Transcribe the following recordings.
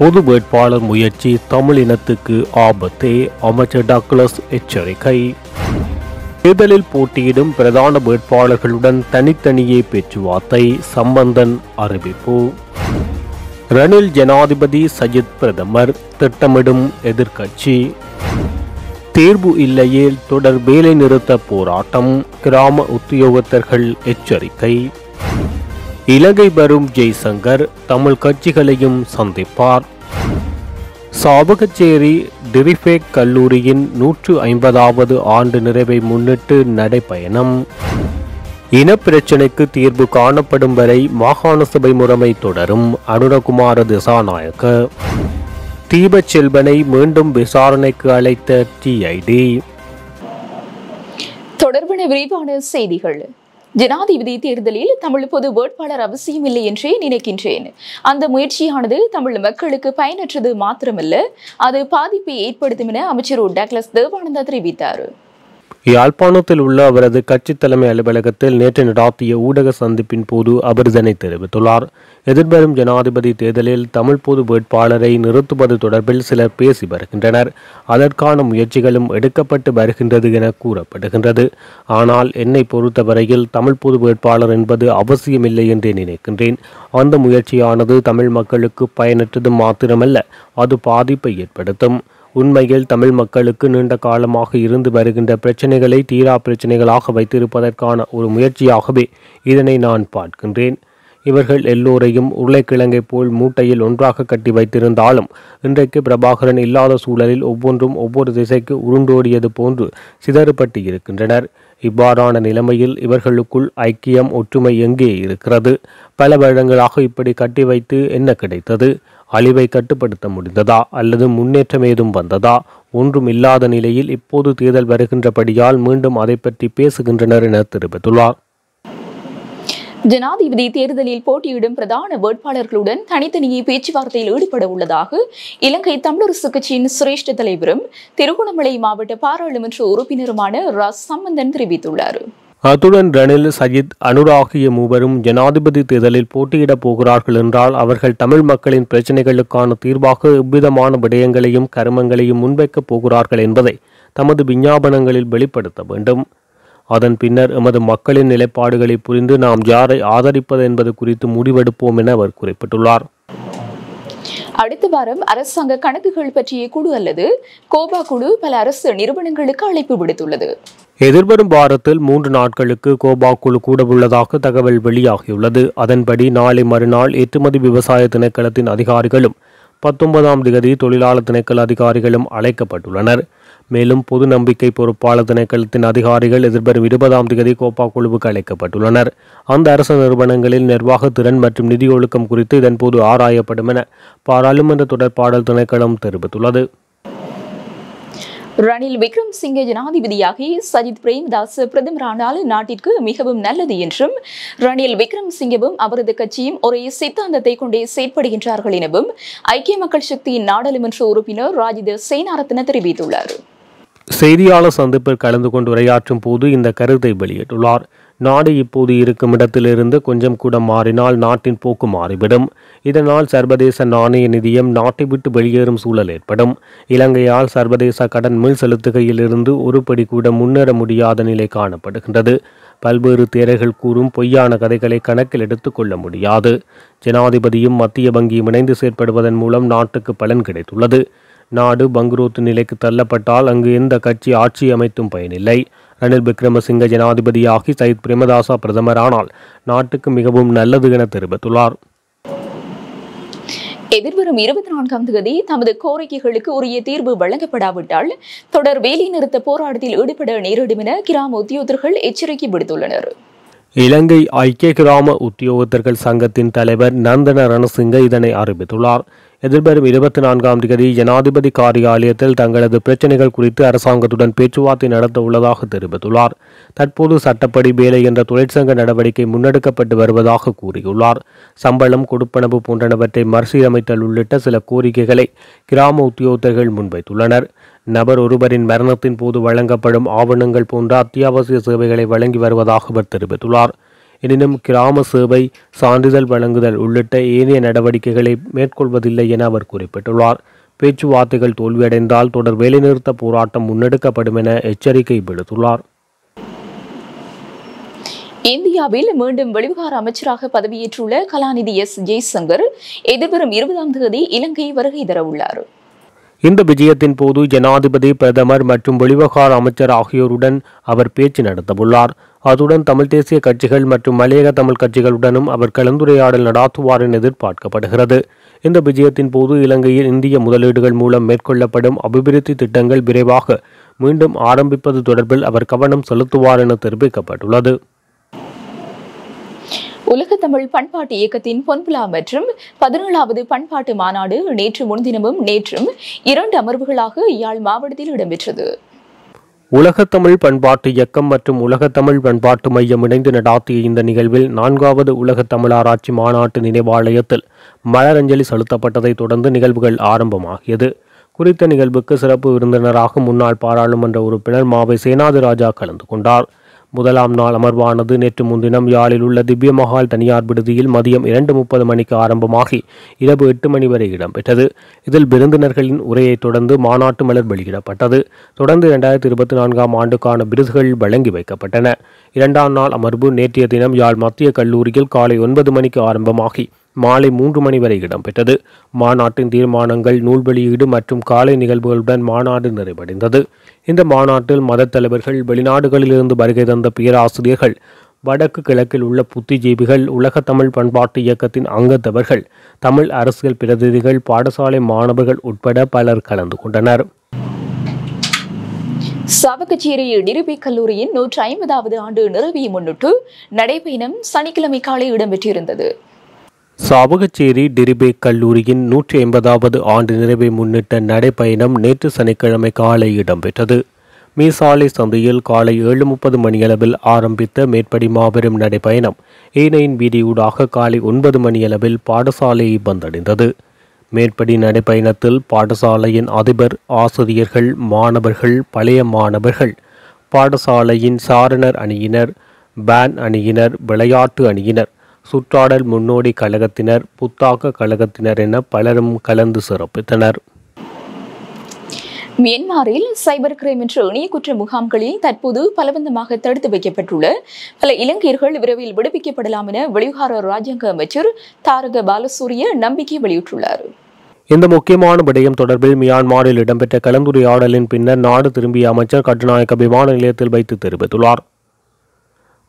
பொது வேட்பாளர் முயற்சி தமிழ் இனத்துக்கு ஆபத்தே, அமைச்சர் டக்ளஸ் எச்சரிக்கை. தேர்தலில் போட்டியிடும் பிரதான வேட்பாளர்களுடன் தனித்தனியே பேச்சுவார்த்தை, சம்பந்தன் அறிவிப்பு. ரணில் ஜனாதிபதி, சஜித் பிரதமர், திட்டமிடும் எதிர்க்கட்சி. தேர்வு இல்லையேல் தொடர் வேலை நிறுத்த போராட்டம், கிராம உத்தியோகத்தர்கள் எச்சரிக்கை. இலங்கை வரும் ஜெய்சங்கர் தமிழ் கட்சிகளையும் சந்திப்பார். சாவகச்சேரி டிரிஃபேக் கல்லூரியின் 150வது ஆண்டு நிறைவை முன்னிட்டு நடைபயணம். இனப்பிரச்சினைக்கு தீர்வு காணப்படும் வரை மாகாண சபை முறைமை தொடரும், அனுரகுமார திசாநாயக்க. தீபச்செல்வனை மீண்டும் விசாரணைக்கு அழைத்த டிஐடி. தொடர்பான விரிவான செய்திகள். ஜனாதிபதி தேர்தலில் தமிழ் பொது வேட்பாளர் அவசியமில்லை என்றே நினைக்கின்றேன். அந்த முயற்சியானது தமிழ் மக்களுக்கு பயனற்றது மாத்திரமல்ல, அது பாதிப்பை ஏற்படுத்தும் என அமைச்சர் டக்ளஸ் தேவானந்தா தெரிவித்தார். யாழ்ப்பாணத்தில் உள்ள அவரது கட்சி தலைமை அலுவலகத்தில் நேற்று நடாத்திய ஊடக சந்திப்பின் போது அவர் இதனை தெரிவித்துள்ளார். எதிர்வரும் ஜனாதிபதி தேர்தலில் தமிழ் பொது வேட்பாளரை நிறுத்துவது தொடர்பில் சிலர் பேசி வருகின்றனர். அதற்கான முயற்சிகளும் எடுக்கப்பட்டு வருகின்றது என கூறப்படுகின்றது. ஆனால் என்னை பொறுத்தவரையில் தமிழ் பொது வேட்பாளர் என்பது அவசியமில்லை என்றே நினைக்கின்றேன். அந்த முயற்சியானது தமிழ் மக்களுக்கு பயனற்றது மாத்திரமல்ல, அது பாதிப்பை ஏற்படுத்தும். உண்மையில் தமிழ் மக்களுக்கு நீண்ட காலமாக இருந்து வருகின்ற பிரச்சனைகளை தீரா பிரச்சனைகளாக வைத்திருப்பதற்கான ஒரு முயற்சியாகவே இதனை நான் பார்க்கின்றேன். இவர்கள் எல்லோரையும் உருளைக்கிழங்கை போல் மூட்டையில் ஒன்றாக கட்டி வைத்திருந்தாலும் இன்றைக்கு பிரபாகரன் இல்லாத சூழலில் ஒவ்வொன்றும் ஒவ்வொரு திசைக்கு உருண்டோடியது போன்று சிதறுபட்டு இருக்கின்றனர். இவ்வாறான நிலைமையில் இவர்களுக்குள் ஐக்கியம், ஒற்றுமை எங்கே இருக்கிறது? பல வருடங்களாக இப்படி கட்டி வைத்து என்ன கிடைத்தது? அழிவை கட்டுப்படுத்த முடிந்ததா அல்லது முன்னேற்றம் ஏதும் வந்ததா? ஒன்றும் இல்லாத நிலையில் இப்போது தேர்தல் வருகின்றபடியால் மீண்டும் அதை பற்றி பேசுகின்றனர் என தெரிவித்துள்ளார். ஜனாதிபதி தேர்தலில் போட்டியிடும் பிரதான வேட்பாளர்களுடன் தனித்தனியே பேச்சுவார்த்தையில் ஈடுபட உள்ளதாக இலங்கை தமிழரசு கட்சியின் சிரேஷ்ட தலைவரும் திருகோணமலை மாவட்ட பாராளுமன்ற உறுப்பினருமான சம்பந்தன் தெரிவித்துள்ளார். அத்துடன் ரணில், சஜித், அனுர் ஆகிய மூவரும் ஜனாதிபதி தேர்தலில் போட்டியிடப் போகிறார்கள் என்றால் அவர்கள் தமிழ் மக்களின் பிரச்சினைகளுக்கான தீர்வாக எவ்விதமான விடயங்களையும் கருமங்களையும் முன்வைக்கப் போகிறார்கள் என்பதை தமது விஞ்ஞாபனங்களில் வெளிப்படுத்த வேண்டும். அதன் பின்னர் எமது மக்களின் நிலைப்பாடுகளை புரிந்து நாம் யாரை ஆதரிப்பது என்பது குறித்து முடிவெடுப்போம் என அவர் குறிப்பிட்டுள்ளார். அடுத்த வாரம் அரசாங்க கணக்குகள் பற்றிய குழு அல்லது கோபா குழு பல அரசு நிறுவனங்களுக்கு அழைப்பு விடுத்துள்ளது. எதிர்வரும் வாரத்தில் 3 நாட்களுக்கு கோபா குழு கூட உள்ளதாக தகவல் வெளியாகியுள்ளது. அதன்படி நாளை மறுநாள் ஏற்றுமதி விவசாய திணைக்களத்தின் அதிகாரிகளும் 19ஆம் தேதி தொழிலாளர் திணைக்கள அதிகாரிகளும் அழைக்கப்பட்டுள்ளனர். மேலும் பொது நம்பிக்கை பொறுப்பாளர் திணைக்களத்தின் அதிகாரிகள் எதிர்வரும் 20ஆம் தேதி கோபா குழுவுக்கு அழைக்கப்பட்டுள்ளனர். அந்த அரசு நிறுவனங்களில் நிர்வாக திறன் மற்றும் நிதி ஒழுக்கம் குறித்து இதன்போது ஆராயப்படும் என பாராளுமன்ற தொடர்பாடல் திணைக்களம் தெரிவித்துள்ளது. ரணில் விக்ரமசிங்கே ஜனாதிபதியாகி சஜித் பிரேமதாஸ் பிரதமரானால் நாட்டிற்கு மிகவும் நல்லது என்றும் ரணில் விக்ரமசிங்கவும் அவரது கட்சியும் ஒரே சித்தாந்தத்தை கொண்டே செயற்படுகின்றார்கள் எனவும் ஐக்கிய மக்கள் சக்தியின் நாடாளுமன்ற உறுப்பினர் ராஜித சேனாரத்ன தெரிவித்துள்ளார். செய்தியாளர் சந்திப்பில் கலந்து கொண்டு உரையாற்றும் போது இந்த கருத்தை வெளியிட்டுள்ளார். நாடு இப்போது இருக்கும் இடத்திலிருந்து கொஞ்சம் கூட மாறினால் நாட்டின் போக்கு மாறிவிடும். இதனால் சர்வதேச நாணய நிதியம் நாட்டை விட்டு வெளியேறும் சூழல் ஏற்படும். இலங்கையால் சர்வதேச கடன் மீள் செலுத்துகையிலிருந்து ஒரு படி கூட முன்னேற முடியாத நிலை காணப்படுகின்றது. பல்வேறு தேரர்கள் கூறும் பொய்யான கதைகளை கணக்கில் எடுத்துக்கொள்ள முடியாது. ஜனாதிபதியும் மத்திய வங்கியும் இணைந்து செயற்படுவதன் மூலம் நாட்டுக்கு பலன் கிடைத்துள்ளது. நாடு பங்குரோத்து நிலைக்கு தள்ளப்பட்டால் அங்கு எந்த கட்சி ஆட்சி அமைத்தும் பயனில்லை. ரணில் விக்ரமசிங்க ஜனாதிபதியாகி சஜித் பிரேமதாசா பிரதமரானால் நாட்டுக்கு மிகவும் நல்லது என தெரிவித்துள்ளார். எதிர்வரும் 24ஆம் தேதி தமது கோரிக்கைகளுக்கு உரிய தீர்வு வழங்கப்படாவிட்டால் தொடர் வேலைநிறுத்த போராட்டத்தில் ஈடுபட நேரிடும் என கிராம உத்தியோகத்தர்கள் எச்சரிக்கை விடுத்துள்ளனர். இலங்கை ஐக்கிய கிராம உத்தியோகத்தர்கள் சங்கத்தின் தலைவர் நந்தன ரணசிங்க இதனை அறிவித்துள்ளார். எதிர்வரும் 24ஆம் தேதி ஜனாதிபதி காரியாலயத்தில் தங்களது பிரச்சினைகள் குறித்து அரசாங்கத்துடன் பேச்சுவார்த்தை நடத்த உள்ளதாக தெரிவித்துள்ளார். தற்போது சட்டப்படி வேலை என்ற தொழிற்சங்க நடவடிக்கை முன்னெடுக்கப்பட்டு வருவதாக கூறியுள்ளார். சம்பளம், கொடுப்பனவு போன்றவற்றை மறுசீரமைத்தல் உள்ளிட்ட சில கோரிக்கைகளை கிராம உத்தியோகத்தர்கள் முன்வைத்துள்ளனர். நபர் ஒருவரின் மரணத்தின் போது வழங்கப்படும் ஆவணங்கள் போன்ற அத்தியாவசிய சேவைகளை வழங்கி வருவதாக அவர் தெரிவித்துள்ளார். எனினும் கிராம சேவை சான்றிதழ் வழங்குதல் உள்ளிட்ட ஏனைய நடவடிக்கைகளை மேற்கொள்வதில்லை என அவர் குறிப்பிட்டுள்ளார். பேச்சுவார்த்தைகள் தோல்வியடைந்தால் தொடர் வேலைநிறுத்த போராட்டம் முன்னெடுக்கப்படும் என எச்சரிக்கை விடுத்துள்ளார். இந்தியாவில் மீண்டும் வெளிவிவகார அமைச்சராக பதவியேற்றுள்ள கலாநிதி எஸ். ஜெய்சங்கர் எதிர்வரும் 20ஆம் தேதி இலங்கை வருகை தரவுள்ளார். இந்த விஜயத்தின் போது ஜனாதிபதி, பிரதமர் மற்றும் வெளிவிவகார அமைச்சர் ஆகியோருடன் அவர் பேச்சு நடத்தவுள்ளார். அதுடன் தமிழ் தேசிய கட்சிகள் மற்றும் மலையக தமிழ் கட்சிகளுடனும் அவர் கலந்துரையாடல் நடாத்துவார் என எதிர்பார்க்கப்படுகிறது. இந்த விஜயத்தின் போது இலங்கையில் இந்திய முதலீடுகள் மூலம் மேற்கொள்ளப்படும் அபிவிருத்தி திட்டங்கள் விரைவாக மீண்டும் ஆரம்பிப்பது தொடர்பில் அவர் கவனம் செலுத்துவார் என தெரிவிக்கப்பட்டுள்ளது. உலக தமிழ் பண்பாட்டு இயக்கத்தின் பொன்விழா மற்றும் 17வது பண்பாட்டு மாநாடு நேற்று முன்தினமும் நேற்றும் 2 அமர்வுகளாக யாழ் மாவட்டத்தில் இடம்பெற்றது. உலகத்தமிழ் பண்பாட்டு இயக்கம் மற்றும் உலகத்தமிழ் பண்பாட்டு மையம் இணைந்து நடாத்திய இந்த நிகழ்வில் 4வது உலக தமிழாராய்ச்சி மாநாட்டு நினைவாலயத்தில் மலரஞ்சலி செலுத்தப்பட்டதை தொடர்ந்து நிகழ்வுகள் ஆரம்பமாகியது. குறித்த நிகழ்வுக்கு சிறப்பு விருந்தினராக முன்னாள் பாராளுமன்ற உறுப்பினர் மாவை சேனாதிராஜா கலந்து கொண்டார். முதலாம் நாள் அமர்வானது நேற்று முன்தினம் யாழில் உள்ள திவ்ய மஹால் தனியார் விடுதியில் மதியம் 2:30 மணிக்கு ஆரம்பமாகி இரவு 8 மணி வரை இடம்பெற்றது. இதில் விருந்தினர்களின் உரையை தொடர்ந்து மாநாட்டு மலர் வெளியிடப்பட்டது. தொடர்ந்து 2024ஆம் ஆண்டுக்கான விருதுகள் வழங்கி வைக்கப்பட்டன. 2ஆம் நாள் அமர்வு நேற்றைய தினம் யாழ் மத்திய கல்லூரியில் காலை 9 மணிக்கு ஆரம்பமாகி மாலை 3 மணி வரை இடம்பெற்றது. மாநாட்டின் தீர்மானங்கள், நூல் வெளியீடு மற்றும் காலை நிகழ்வுகளுடன் மாநாடு நிறைவடைந்தது. இந்த மாநாட்டில் மத தலைவர்கள், வெளிநாடுகளிலிருந்து வருகை தந்த பேராசிரியர்கள், வடக்கு கிழக்கில் உள்ள புத்திஜீவிகள், உலக தமிழ் பண்பாட்டு இயக்கத்தின் அங்கத்தவர்கள், தமிழ் அரசியல் பிரதிநிதிகள், பாடசாலை மாணவர்கள் உட்பட பலர் கலந்து கொண்டனர். சாவகச்சேரி டிரிபி கல்லூரியின் 150வது ஆண்டு நிறைவை முன்னிட்டு நடைபயணம் சனிக்கிழமை காலை இடம்பெற்றிருந்தது. சாவகச்சேரி டிரிபே கல்லூரியின் 180வது ஆண்டு நிறைவை முன்னிட்ட நடைப்பயணம் நேற்று சனிக்கிழமை காலை இடம்பெற்றது. மீசாலை சந்தையில் காலை 7:30 மணியளவில் ஆரம்பித்த மேற்படி மாபெரும் நடைப்பயணம் ஏனையின் வீதியூடாக காலை 9 மணியளவில் பாடசாலையை வந்தடைந்தது. மேற்படி நடைப்பயணத்தில் பாடசாலையின் அதிபர், ஆசிரியர்கள், மாணவர்கள், பழைய மாணவர்கள், பாடசாலையின் சாரணர் அணியினர், பேண்ட் அணியினர், விளையாட்டு அணியினர், சுற்றாடல் முன்னோடி கழகத்தினர், புத்தாக்க கழகத்தினர் என பலரும் கலந்து சிறப்பித்தனர். மியான்மரில் சைபர் கிரைம் என்ற இணைய குற்ற முகாம்களில் தற்போது பலவந்தமாக தடுத்து வைக்கப்பட்டுள்ள பல இலங்கையர்கள் விரைவில் விடுவிக்கப்படலாம் என வெளிவிவகார ராஜாங்க அமைச்சர் தாரக பாலசூரிய நம்பிக்கை வெளியிட்டுள்ளார். இந்த முக்கியமான விடயம் தொடர்பில் மியான்மரில் இடம்பெற்ற கலந்துரையாடலின் பின்னர் நாடு திரும்பிய அமைச்சர் கட்டுநாயக்க விமான நிலையத்தில் வைத்து தெரிவித்துள்ளார்.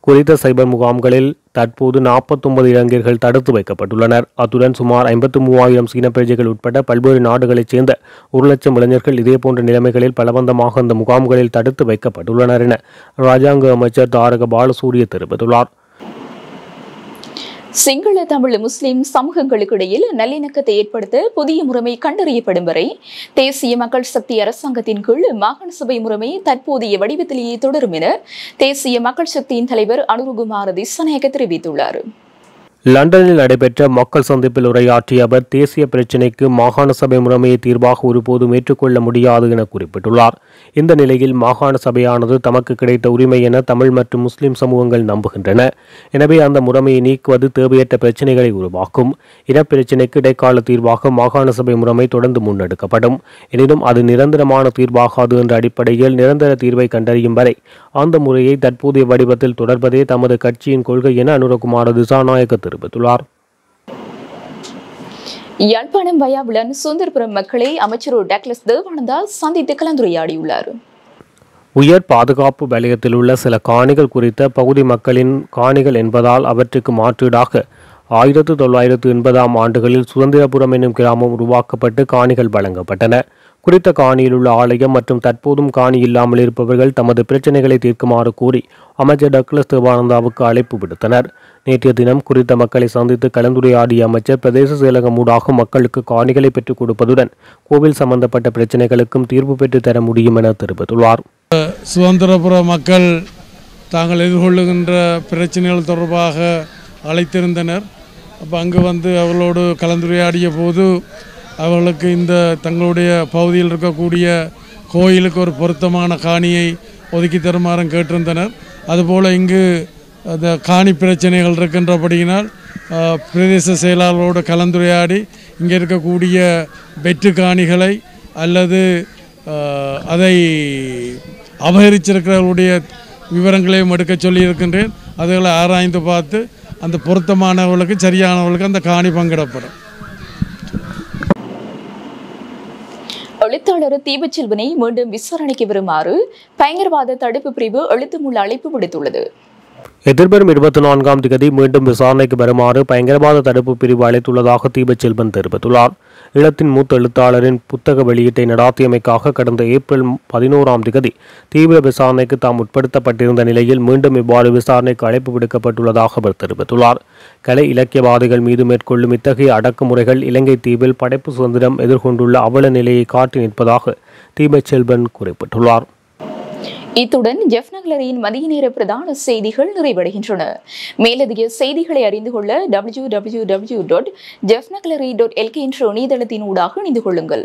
குறித்த சைபர் முகாம்களில் தற்போது 49 இளைஞர்கள் தடுத்து வைக்கப்பட்டுள்ளனர். அத்துடன் சுமார் 53,000 சீன பிரஜைகள் உட்பட பல்வேறு நாடுகளைச் சேர்ந்த 1,00,000 இளைஞர்கள் இதேபோன்ற நிலைமைகளில் பலவந்தமாக அந்த முகாம்களில் தடுத்து வைக்கப்பட்டுள்ளனர் என ராஜாங்க அமைச்சர் தாரக பாலசூரிய தெரிவித்துள்ளார். சிங்கள தமிழ் முஸ்லிம் சமூகங்களுக்கு இடையில் நல்லிணக்கத்தை ஏற்படுத்த புதிய முறைமை கண்டறியப்படும் வரை தேசிய மக்கள் சக்தி அரசாங்கத்தின் கீழ் மாகாண சபை முறைமை தற்போதைய வடிவத்திலேயே தொடரும் என தேசிய மக்கள் சக்தியின் தலைவர் அனுருகுமார திசாநாயக்க தெரிவித்துள்ளார். லண்டனில் நடைபெற்ற மக்கள் சந்திப்பில் உரையாற்றிய அவர் தேசிய பிரச்சினைக்கு மாகாண சபை முறைமையை தீர்வாக ஒருபோதும் ஏற்றுக்கொள்ள முடியாது என குறிப்பிட்டுள்ளார். இந்த நிலையில் மாகாண சபையானது தமக்கு கிடைத்த உரிமை என தமிழ் மற்றும் முஸ்லிம் சமூகங்கள் நம்புகின்றன. எனவே அந்த முறைமையை நீக்குவது தேவையற்ற பிரச்சினைகளை உருவாக்கும். இனப்பிரச்சினைக்கு இடைக்கால தீர்வாக மாகாண சபை முறைமை தொடர்ந்து முன்னெடுக்கப்படும். எனினும் அது நிரந்தரமான தீர்வாகாது என்ற அடிப்படையில் நிரந்தர தீர்வை கண்டறியும் வரை அந்த முறையை தற்போதைய வடிவத்தில் தொடர்வதே தமது கட்சியின் கொள்கை என அனுரகுமார திசாநாயக்க தெரிவித்துள்ளார். யாழ்ப்பாணம் வயாவுடன் சுந்தரபுரம் மக்களை அமைச்சர் டக்ளஸ் தேவானந்தா சந்தித்து கலந்துரையாடியுள்ளார். உயர் பாதுகாப்பு வலயத்தில் உள்ள சில காணிகள் குறித்த பகுதி மக்களின் காணிகள் என்பதால் அவற்றுக்கு மாற்றீடாக 1980ஆம் ஆண்டுகளில் சுதந்திரபுரம் என்னும் கிராமம் உருவாக்கப்பட்டு காணிகள் வழங்கப்பட்டன. குறித்த காணியில் உள்ள ஆலயம் மற்றும் தற்போதும் காணி இல்லாமல் இருப்பவர்கள் தமது பிரச்சினைகளை தீர்க்குமாறு கூறி அமைச்சர் டக்ளஸ் தேவானந்தாவுக்கு அழைப்பு விடுத்தனர். நேற்றைய தினம் குறித்த மக்களை சந்தித்து கலந்துரையாடிய அமைச்சர் பிரதேச செயலகம் ஊடாக மக்களுக்கு காணிகளை பெற்றுக் கொடுப்பதுடன் கோவில் சம்பந்தப்பட்ட பிரச்சினைகளுக்கும் தீர்வு பெற்று தர முடியும் என தெரிவித்துள்ளார். சுதந்திரபுர மக்கள் தாங்கள் எதிர்கொள்ளுகின்ற பிரச்சனைகள் தொடர்பாக அழைத்திருந்தனர். அப்போ அங்கு வந்து அவர்களோடு கலந்துரையாடிய போது அவர்களுக்கு இந்த தங்களுடைய பகுதியில் இருக்கக்கூடிய கோயிலுக்கு ஒரு பொருத்தமான காணியை ஒதுக்கி தருமாறும் கேட்டிருந்தனர். அதுபோல் இங்கு அந்த காணி பிரச்சனைகள் இருக்கின்றபடியினால் பிரதேச செயலாளரோடு கலந்துரையாடி இங்கே இருக்கக்கூடிய வெற்று காணிகளை அல்லது அதை அபகரிச்சிருக்கிறவர்களுடைய விவரங்களையும் எடுக்க சொல்லியிருக்கின்றேன். அதுகளை ஆராய்ந்து பார்த்து அந்த பொருத்தமானவர்களுக்கு சரியானவர்களுக்கு அந்த காணி பங்கிடப்படும். எழுத்தாளர் தீபச்செல்வனை மீண்டும் விசாரணைக்கு வருமாறு பயங்கரவாத தடுப்பு பிரிவு எழுத்துமுள்ள அழைப்பு விடுத்துள்ளது. எதிர்வரும் 24ஆம் தேதி மீண்டும் விசாரணைக்கு வருமாறு பயங்கரவாத தடுப்பு பிரிவு அழைத்துள்ளதாக தீபச்செல்வன் தெரிவித்துள்ளார். ஈழத்தின் மூத்த எழுத்தாளரின் புத்தக வெளியீட்டை நடாத்தியமைக்காக கடந்த ஏப்ரல் 11ஆம் தேதி தீவிர விசாரணைக்கு தாம் உட்படுத்தப்பட்டிருந்த நிலையில் மீண்டும் இவ்வாறு விசாரணைக்கு அழைப்பு விடுக்கப்பட்டுள்ளதாக அவர் தெரிவித்துள்ளார். கலை இலக்கியவாதிகள் மீது மேற்கொள்ளும் இத்தகைய அடக்குமுறைகள் இலங்கை தீவில் படைப்பு சுதந்திரம் எதிர்கொண்டுள்ள அவல நிலையை காட்டி நிற்பதாக தீபச்செல்வன் குறிப்பிட்டுள்ளார். இத்துடன் ஜெஃப்னக்லரியின் மதிய நேர பிரதான செய்திகள் நிறைவடைகின்றன. மேலதிக செய்திகளை அறிந்து கொள்ள www.jeffnaglery.lk என்ற இணையதளத்தின் ஊடாக இணைந்து கொள்ளுங்கள்.